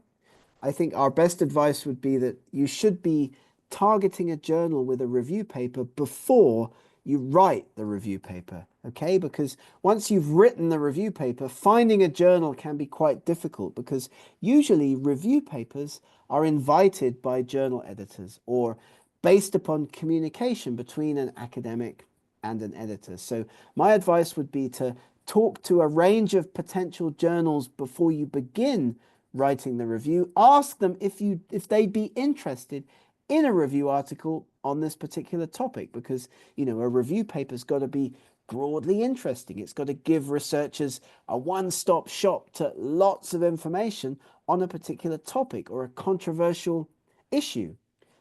I think our best advice would be that you should be targeting a journal with a review paper before you write the review paper, okay? Because once you've written the review paper, finding a journal can be quite difficult because usually review papers are invited by journal editors or based upon communication between an academic and an editor. So my advice would be to talk to a range of potential journals before you begin writing the review. Ask them if they'd be interested in a review article on this particular topic because a review paper's got to be broadly interesting. It's got to give researchers a one-stop shop to lots of information on a particular topic or a controversial issue.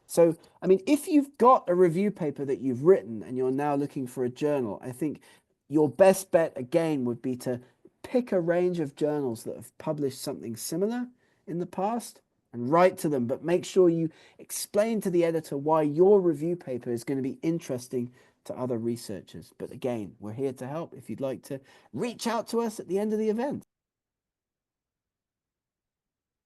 So, I mean, if you've got a review paper that you've written and you're now looking for a journal, I think your best bet again would be to pick a range of journals that have published something similar in the past and write to them, but make sure you explain to the editor why your review paper is going to be interesting to other researchers. But again, we're here to help if you'd like to reach out to us at the end of the event.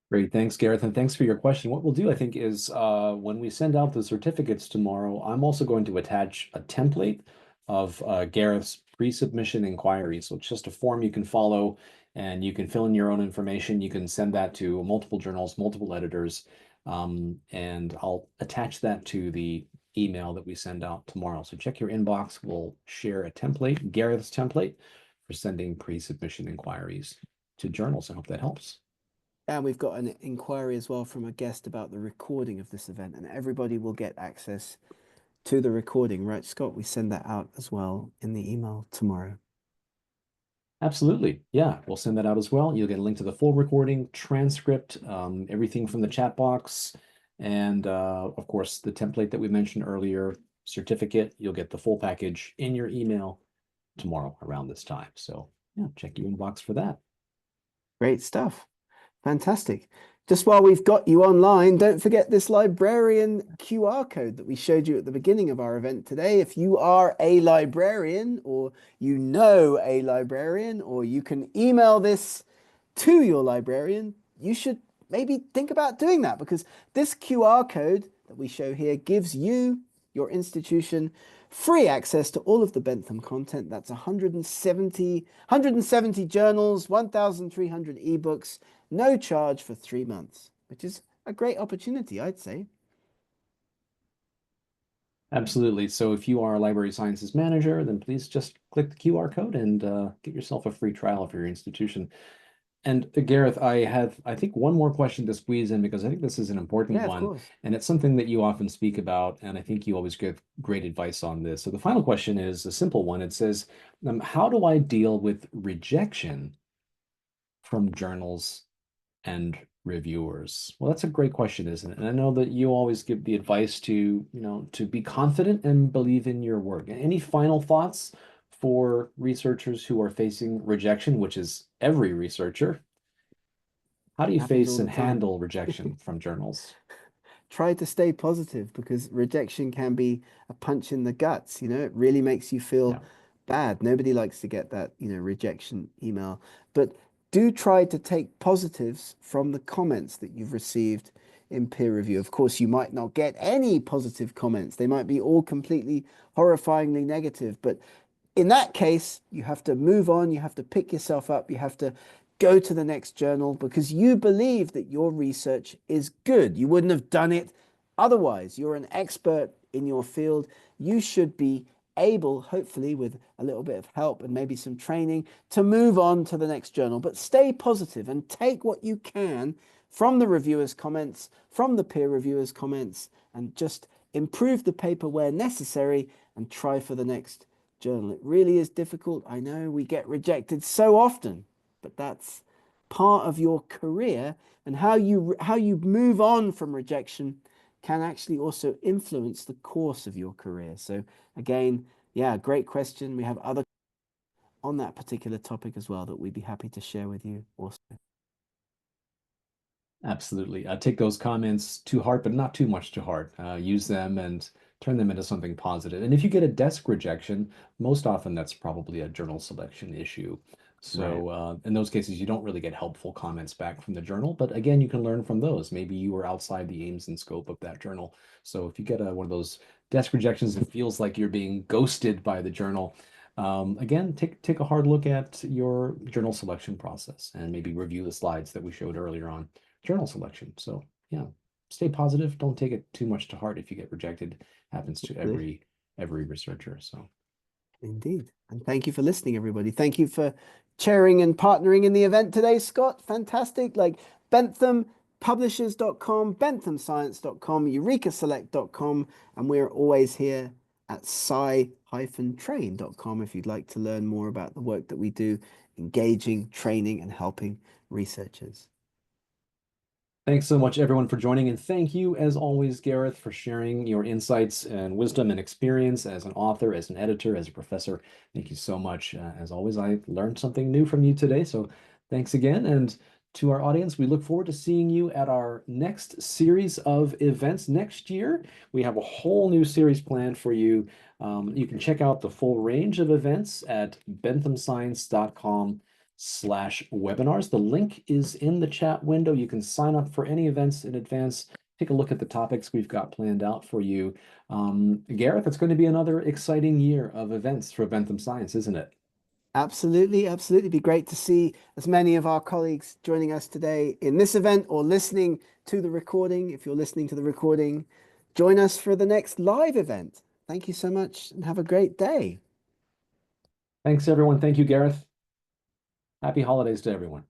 Great. Thanks, Gareth. And thanks for your question. What we'll do, I think, is when we send out the certificates tomorrow, I'm also going to attach a template of Gareth's pre-submission inquiry. So it's just a form you can follow and you can fill in your own information. You can send that to multiple journals, multiple editors, and I'll attach that to the email that we send out tomorrow. So check your inbox. We'll share a template, Gareth's template, for sending pre-submission inquiries to journals. I hope that helps. And we've got an inquiry as well from a guest about the recording of this event, and everybody will get access to the recording, right, Scott? We send that out as well in the email tomorrow. Absolutely. Yeah, we'll send that out as well. You'll get a link to the full recording, transcript, everything from the chat box, and of course, the template that we mentioned earlier, certificate. You'll get the full package in your email tomorrow around this time. So, yeah, check your inbox for that. Great stuff. Fantastic. Just while we've got you online, don't forget this librarian QR code that we showed you at the beginning of our event today. If you are a librarian or you know a librarian, or you can email this to your librarian, you should maybe think about doing that, because this QR code that we show here gives you, your institution, free access to all of the Bentham content. That's 170 journals, 1,300 ebooks, no charge for 3 months, which is a great opportunity, I'd say. Absolutely. So if you are a library sciences manager, then please just click the QR code and get yourself a free trial for your institution. And Gareth, I have, I think, one more question to squeeze in because I think this is an important Yeah, of one, course. and it's something that you often speak about, and I think you always give great advice on this. So the final question is a simple one. It says, how do I deal with rejection from journals and reviewers? Well, that's a great question, isn't it? And I know that you always give the advice to, to be confident and believe in your work. Any final thoughts for researchers who are facing rejection, which is every researcher? How do you Happens face all the and time. handle rejection from journals? Try to stay positive, because rejection can be a punch in the guts. It really makes you feel Yeah, bad. Nobody likes to get that, rejection email. But do try to take positives from the comments that you've received in peer review. Of course, you might not get any positive comments. They might be all completely horrifyingly negative, but in that case, you have to move on, you have to pick yourself up, you have to go to the next journal, because you believe that your research is good. You wouldn't have done it otherwise. You're an expert in your field. You should be able, hopefully with a little bit of help and maybe some training, to move on to the next journal. But stay positive and take what you can from the reviewers' comments, from the peer reviewers' comments, and just improve the paper where necessary and try for the next journal. It really is difficult. I know we get rejected so often, but that's part of your career, and how you move on from rejection can actually also influence the course of your career. So again, yeah, great question. We have other on that particular topic as well that we'd be happy to share with you also. absolutely. Take those comments to heart, but not too much to heart. Use them and turn them into something positive. And if you get a desk rejection, most often that's probably a journal selection issue. Right. So in those cases, you don't really get helpful comments back from the journal. But again, you can learn from those. Maybe you were outside the aims and scope of that journal. So if you get one of those desk rejections, it feels like you're being ghosted by the journal. Again, take a hard look at your journal selection process and maybe review the slides that we showed earlier on journal selection. So yeah, stay positive. Don't take it too much to heart if you get rejected. Happens to every researcher. So Indeed. And thank you for listening, everybody. Thank you for chairing and partnering in the event today, Scott. Fantastic. Like Bentham Publishers.com, benthamscience.com, eurekaselect.com, and we're always here at sci-train.com if you'd like to learn more about the work that we do, engaging, training, and helping researchers. thanks so much, everyone, for joining. And thank you, as always, Gareth, for sharing your insights and wisdom and experience as an author, as an editor, as a professor. Thank you so much. As always, I learned something new from you today. So thanks again. And to our audience, we look forward to seeing you at our next series of events next year. We have a whole new series planned for you. You can check out the full range of events at benthamscience.com. webinars. The link is in the chat window. You can sign up for any events in advance. Take a look at the topics we've got planned out for you. Gareth, it's going to be another exciting year of events for Bentham Science, isn't it? Absolutely, absolutely. Be great to see as many of our colleagues joining us today in this event or listening to the recording. If you're listening to the recording, join us for the next live event. Thank you so much and have a great day. Thanks, everyone. Thank you, Gareth. Happy holidays to everyone.